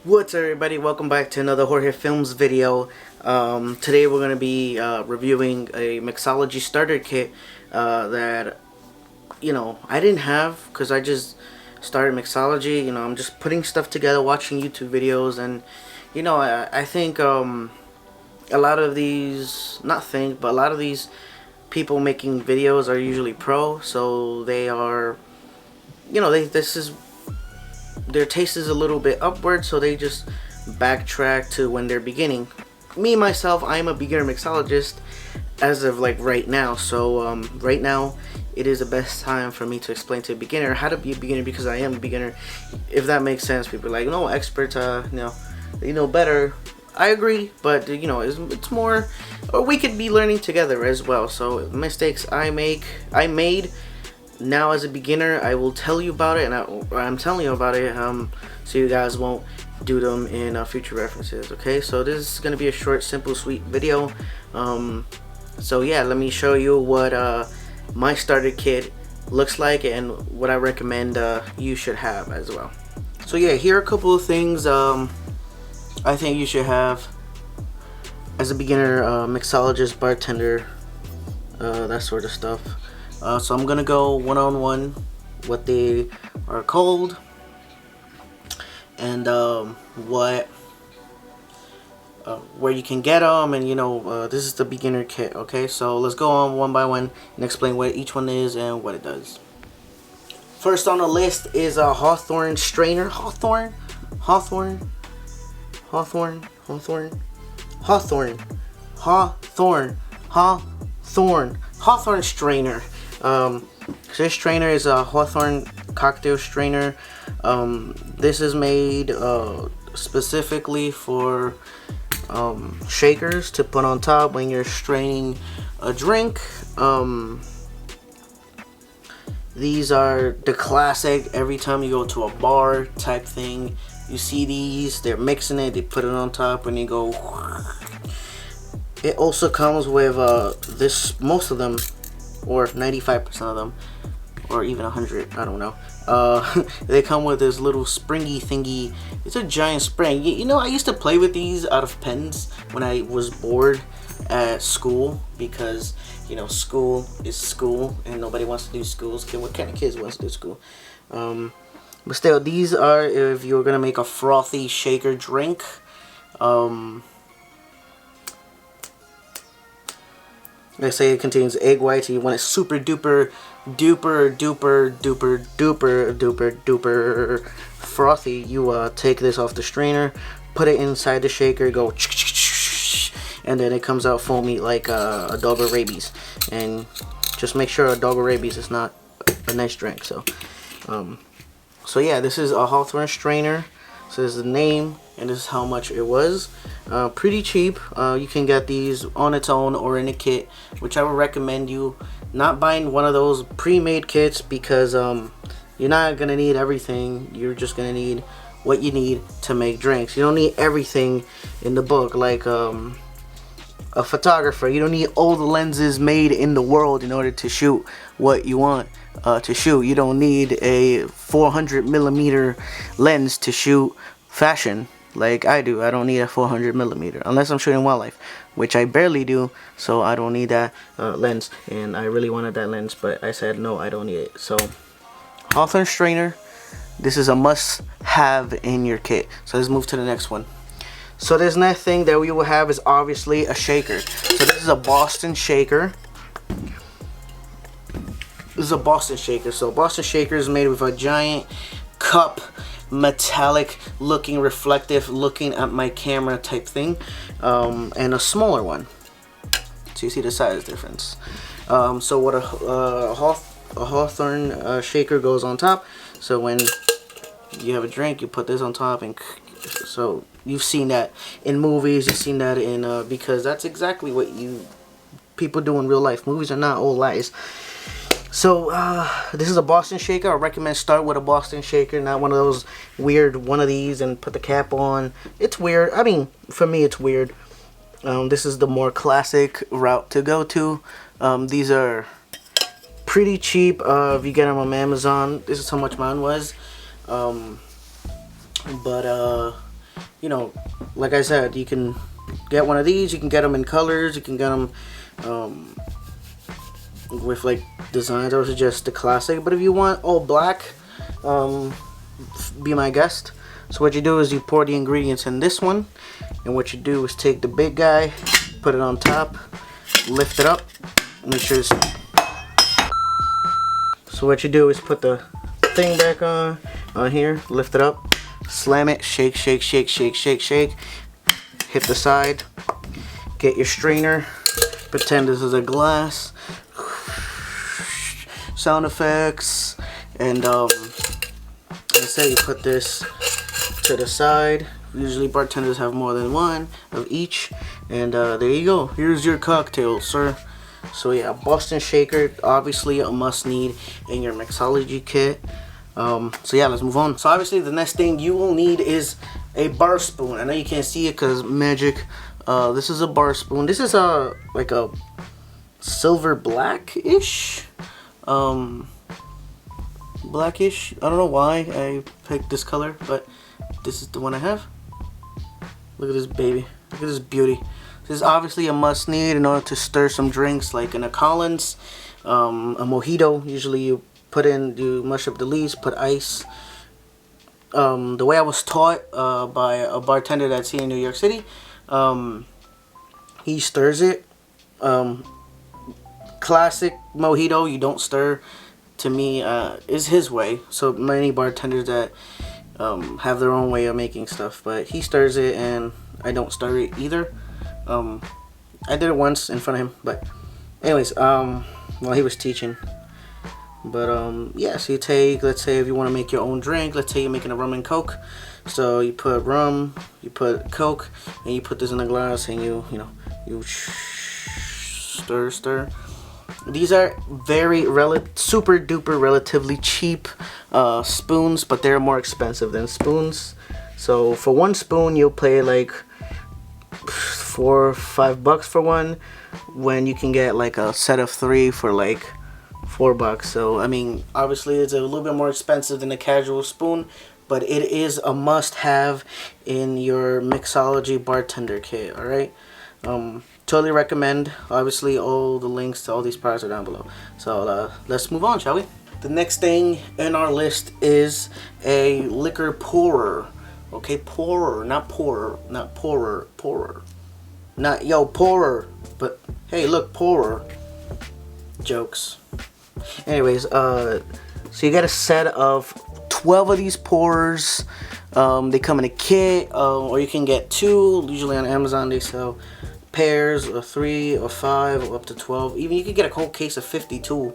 What's up, everybody? Welcome back to another Jorge Films video. Today we're going to be reviewing a mixology starter kit that, I didn't have because I just started mixology. I'm just putting stuff together, watching YouTube videos, and, I think a lot of these, but a lot of these people making videos are usually pro, so they are, their taste is a little bit upward, so they just backtrack to when they're beginning. Me myself, I'm a beginner mixologist as of like right now, so right now it is the best time for me to explain to a beginner how to be a beginner, because I am a beginner, if that makes sense. People are like, no, experts, they know better. I agree, but it's more, or we could be learning together as well. So mistakes I made. Now as a beginner, I will tell you about it, and I'm telling you about it so you guys won't do them in future references. Okay, so this is gonna be a short, simple, sweet video. So yeah, let me show you what my starter kit looks like and what I recommend you should have as well. So yeah, here are a couple of things I think you should have as a beginner mixologist, bartender, that sort of stuff. So I'm gonna go one-on-one what they are called and where you can get them, and this is the beginner kit. Okay, so let's go on one by one and explain what each one is and what it does. First on the list is a Hawthorne strainer. Hawthorne strainer. This strainer is a Hawthorne cocktail strainer. This is made specifically for shakers to put on top when you're straining a drink. These are the classic, every time you go to a bar type thing, you see these, they're mixing it, they put it on top when you go. It also comes with most of them, or 95% of them, or even 100, I don't know. They come with this little springy thingy. It's a giant spring. I used to play with these out of pens when I was bored at school, because school is school and nobody wants to do schools. What kind of kids wants to do school? But still, these are if you're gonna make a frothy shaker drink. They say it contains egg whites, and you want it super duper frothy. You take this off the strainer, put it inside the shaker, go, and then it comes out foamy like a dog with rabies. And just make sure a dog with rabies is not a nice drink. So yeah, this is a Hawthorne strainer. So this is the name, and this is how much it was. Pretty cheap. You can get these on its own or in a kit, which I would recommend you not buying one of those pre-made kits, because you're not gonna need everything. You're just gonna need what you need to make drinks. You don't need everything in the book, like a photographer. You don't need all the lenses made in the world in order to shoot what you want to shoot. You don't need a 400mm lens to shoot fashion like I do. I don't need a 400mm unless I'm shooting wildlife, which I barely do, so I don't need that lens, and I really wanted that lens, but I said no, I don't need it. So Hawthorne strainer, this is a must have in your kit. So let's move to the next one. So this next thing that we will have is obviously a shaker. So this is a Boston shaker. This is a Boston shaker. So Boston shaker is made with a giant cup, metallic looking, reflective looking at my camera type thing, and a smaller one. So you see the size difference. So what a Hawthorne shaker goes on top. So when you have a drink, you put this on top, and so you've seen that in movies, you've seen that in because that's exactly what people do in real life. Movies are not all lies. So this is a Boston shaker. I recommend start with a Boston shaker, not one of those weird one of these and put the cap on. It's weird. I mean, for me it's weird. This is the more classic route to go to. These are pretty cheap if you get them on Amazon. This is how much mine was. But you know, like I said, you can get one of these. You can get them in colors. You can get them with like designs. I would suggest the classic, but if you want all black, be my guest. So what you do is you pour the ingredients in this one, and what you do is take the big guy, put it on top, lift it up, make sure it's... So what you do is put the thing back on here, lift it up, slam it, shake, shake, shake, shake, shake, shake, hit the side, get your strainer, pretend this is a glass, sound effects, and say you put this to the side. Usually bartenders have more than one of each, and there you go. Here's your cocktail, sir. So yeah, Boston shaker, obviously a must need in your mixology kit. So yeah, let's move on. So obviously the next thing you will need is a bar spoon. I know you can't see it because magic. This is a bar spoon. This is like a silver blackish, blackish. I don't know why I picked this color, but this is the one I have. Look at this baby. Look at this beauty. This is obviously a must need in order to stir some drinks, like in a Collins, a mojito. Usually you mush up the leaves, put ice. The way I was taught by a bartender that's here in New York City, he stirs it. Classic mojito, you don't stir. To me, is his way. So many bartenders that have their own way of making stuff, but he stirs it, and I don't stir it either. I did it once in front of him, but anyways, while he was teaching. But yeah, so you take, let's say if you want to make your own drink, let's say you're making a rum and coke. So you put rum, you put coke, and you put this in a glass, and you stir. These are very super duper relatively cheap spoons, but they're more expensive than spoons. So for one spoon you'll pay like $4 or $5 for one, when you can get like a set of 3 for like $4. So I mean, obviously it's a little bit more expensive than a casual spoon, but it is a must-have in your mixology bartender kit. All right, totally recommend. Obviously all the links to all these products are down below. So let's move on, shall we? The next thing in our list is a liquor pourer. Okay, pourer, not pourer, not pourer, pourer. Not yo pourer, but hey, look, pourer. Jokes. Anyways, so you get a set of 12 of these pourers. They come in a kit, or you can get 2. Usually on Amazon they sell pairs of 3 or 5 or up to 12. Even you could get a whole case of 52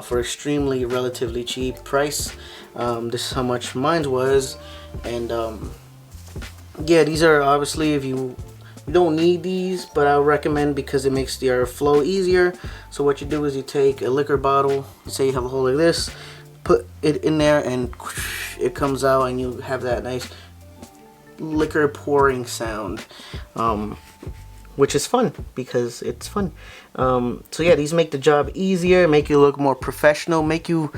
for extremely relatively cheap price. This is how much mine was, and yeah, these are obviously, if you don't need these, but I recommend because it makes your flow easier. So what you do is you take a liquor bottle, say you have a hole like this, put it in there, and it comes out, and you have that nice liquor pouring sound, which is fun because it's fun. So yeah, these make the job easier, make you look more professional, make you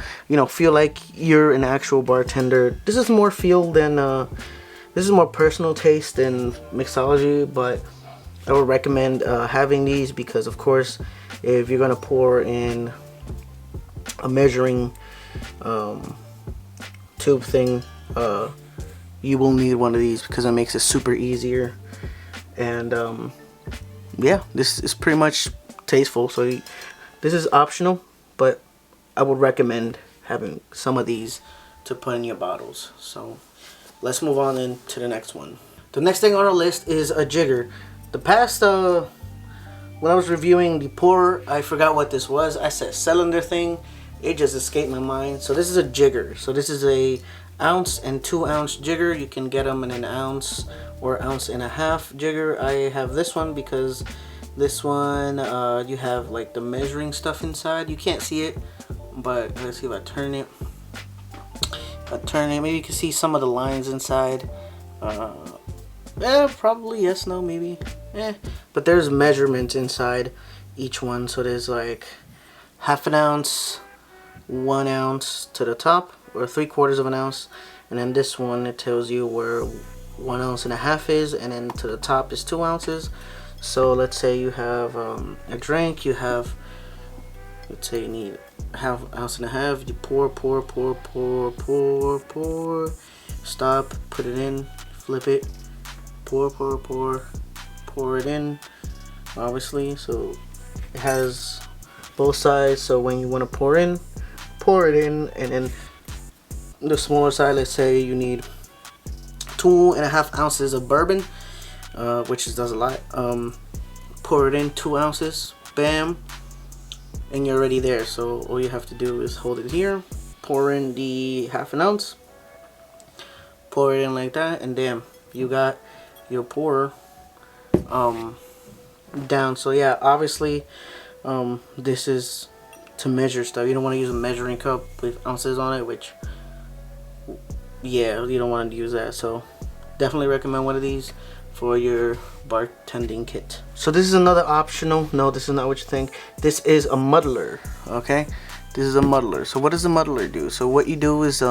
feel like you're an actual bartender. This is more feel than this is more personal taste than mixology, but I would recommend having these because, of course, if you're gonna pour in a measuring tube thing, you will need one of these because it makes it super easier. And yeah, this is pretty much tasteful. So this is optional, but I would recommend having some of these to put in your bottles. So let's move on into the next one. The next thing on our list is a jigger. The past when I was reviewing the pourer, I forgot what this was. I said cylinder thing. It just escaped my mind. So this is a jigger. So this is a 1 ounce and 2 ounce jigger. You can get them in an 1 ounce or 1.5 ounce jigger. I have this one because this one you have like the measuring stuff inside. You can't see it, but let's see if I turn it. Maybe you can see some of the lines inside. Probably yes, no, maybe. But there's measurements inside each one. So there's like 1/2 ounce, 1 ounce to the top, or 3/4 of an ounce, and then this one, it tells you where 1.5 ounces is, and then to the top is 2 ounces. So let's say you have a drink, you have, let's say you need 1.5 ounces. You pour, stop, put it in, flip it, pour it in, obviously, so it has both sides. So when you want to pour it in, and then the smaller side, let's say you need 2.5 ounces of bourbon, which does a lot. Pour it in, 2 ounces, bam, and you're already there. So all you have to do is hold it here, pour in the 1/2 ounce, pour it in like that, and damn, you got your pour down. So yeah, obviously this is to measure stuff. You don't want to use a measuring cup with ounces on it, which, yeah, you don't want to use that. So definitely recommend one of these for your bartending kit. So this is another optional. No, this is not what you think. This is a muddler. Okay, this is a muddler. So what does a muddler do? So what you do is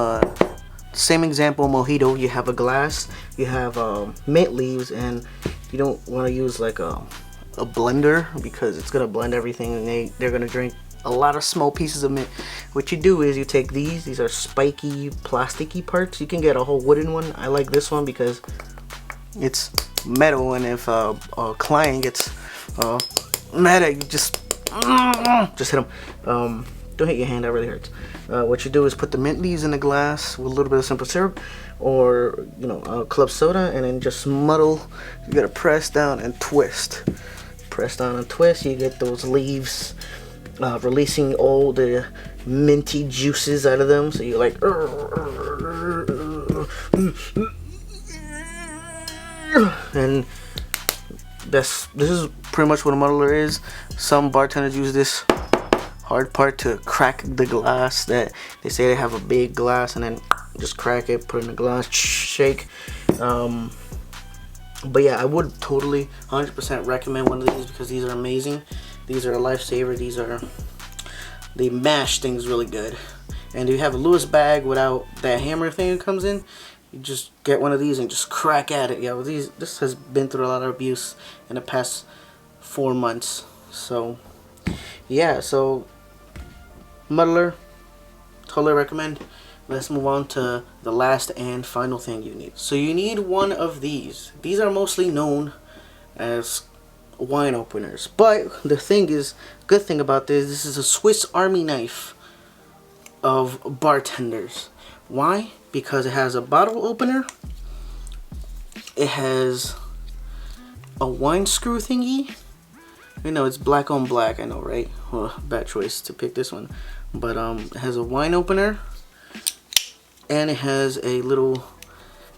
same example, mojito. You have a glass, you have mint leaves, and you don't want to use like a blender, because it's gonna blend everything, and they're gonna drink a lot of small pieces of mint. What you do is you take these are spiky, plasticky parts. You can get a whole wooden one. I like this one because it's metal, and if a client gets mad at you, just hit them. Don't hit your hand, that really hurts. What you do is put the mint leaves in the glass with a little bit of simple syrup, or club soda, and then just muddle. You gotta press down and twist. Press down and twist. You get those leaves releasing all the minty juices out of them. So you're like, and this is pretty much what a muddler is. Some bartenders use this hard part to crack the glass. That they say they have a big glass, and then just crack it, put it in the glass, shake. But yeah, I would totally 100% recommend one of these, because these are amazing. These are a lifesaver. They mash things really good. And if you have a Lewis bag without that hammer thing that comes in, you just get one of these and just crack at it. Yeah, this has been through a lot of abuse in the past 4 months. So yeah, so muddler, totally recommend. Let's move on to the last and final thing you need. So you need one of these. These are mostly known as wine openers, but the thing is, good thing about this is a Swiss Army knife of bartenders. Why? Because it has a bottle opener, it has a wine screw thingy. You know, it's black on black, I know, right? Well, bad choice to pick this one. But it has a wine opener, and it has a little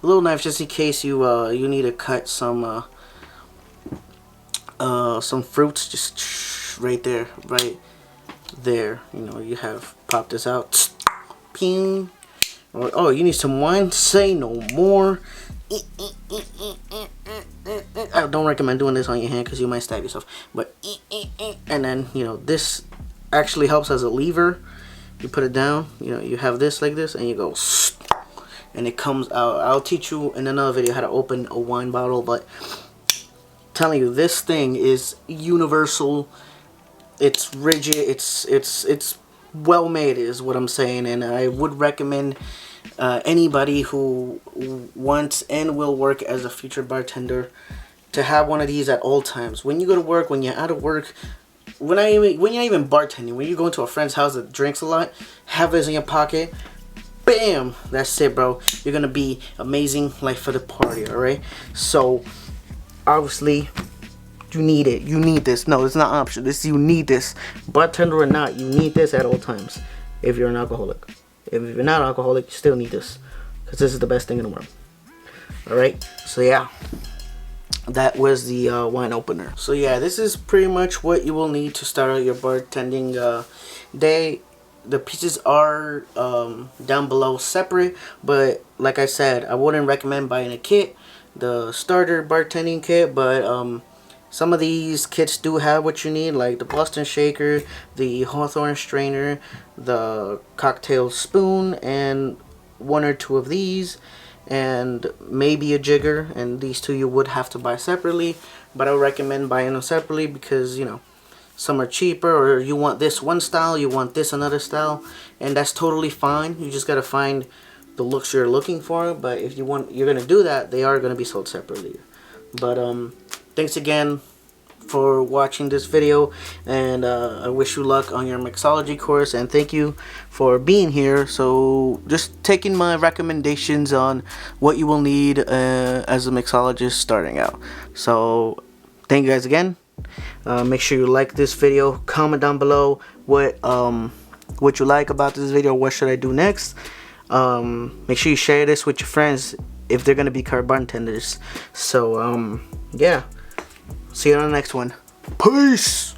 knife just in case you need to cut some fruits. Just right there. You know, you have pop this out. Ping. Oh, you need some wine? Say no more. I don't recommend doing this on your hand because you might stab yourself. But and then this actually helps as a lever. You put it down. You have this like this, and you go, and it comes out. I'll teach you in another video how to open a wine bottle. But I'm telling you, this thing is universal. It's rigid. It's well made, is what I'm saying, and I would recommend anybody who wants and will work as a future bartender to have one of these at all times. When you go to work, when you're out of work, when you're even bartending, when you go into a friend's house that drinks a lot, have this in your pocket. Bam! That's it, bro. You're gonna be amazing, like for the party. All right. So obviously, you need it. You need this. No, it's not optional. You need this. Bartender or not, you need this at all times. If you're an alcoholic. If you're not alcoholic, you still need this. Because this is the best thing in the world. Alright? So yeah. That was the wine opener. So yeah, this is pretty much what you will need to start out your bartending day. The pieces are down below separate. But like I said, I wouldn't recommend buying a kit. The starter bartending kit. But some of these kits do have what you need, like the Boston shaker, the Hawthorne strainer, the cocktail spoon, and 1 or 2 of these. and maybe a jigger, and these two you would have to buy separately, but I would recommend buying them separately because, you know, some are cheaper, or you want this one style, you want this another style, and that's totally fine. You just gotta find the looks you're looking for. But if you're gonna do that, they are gonna be sold separately. But thanks again for watching this video, and I wish you luck on your mixology course, and thank you for being here. So just taking my recommendations on what you will need as a mixologist starting out. So thank you guys again. Make sure you like this video, comment down below what you like about this video, what should I do next. Make sure you share this with your friends if they're gonna be car bartenders. So yeah, see you on the next one. Peace.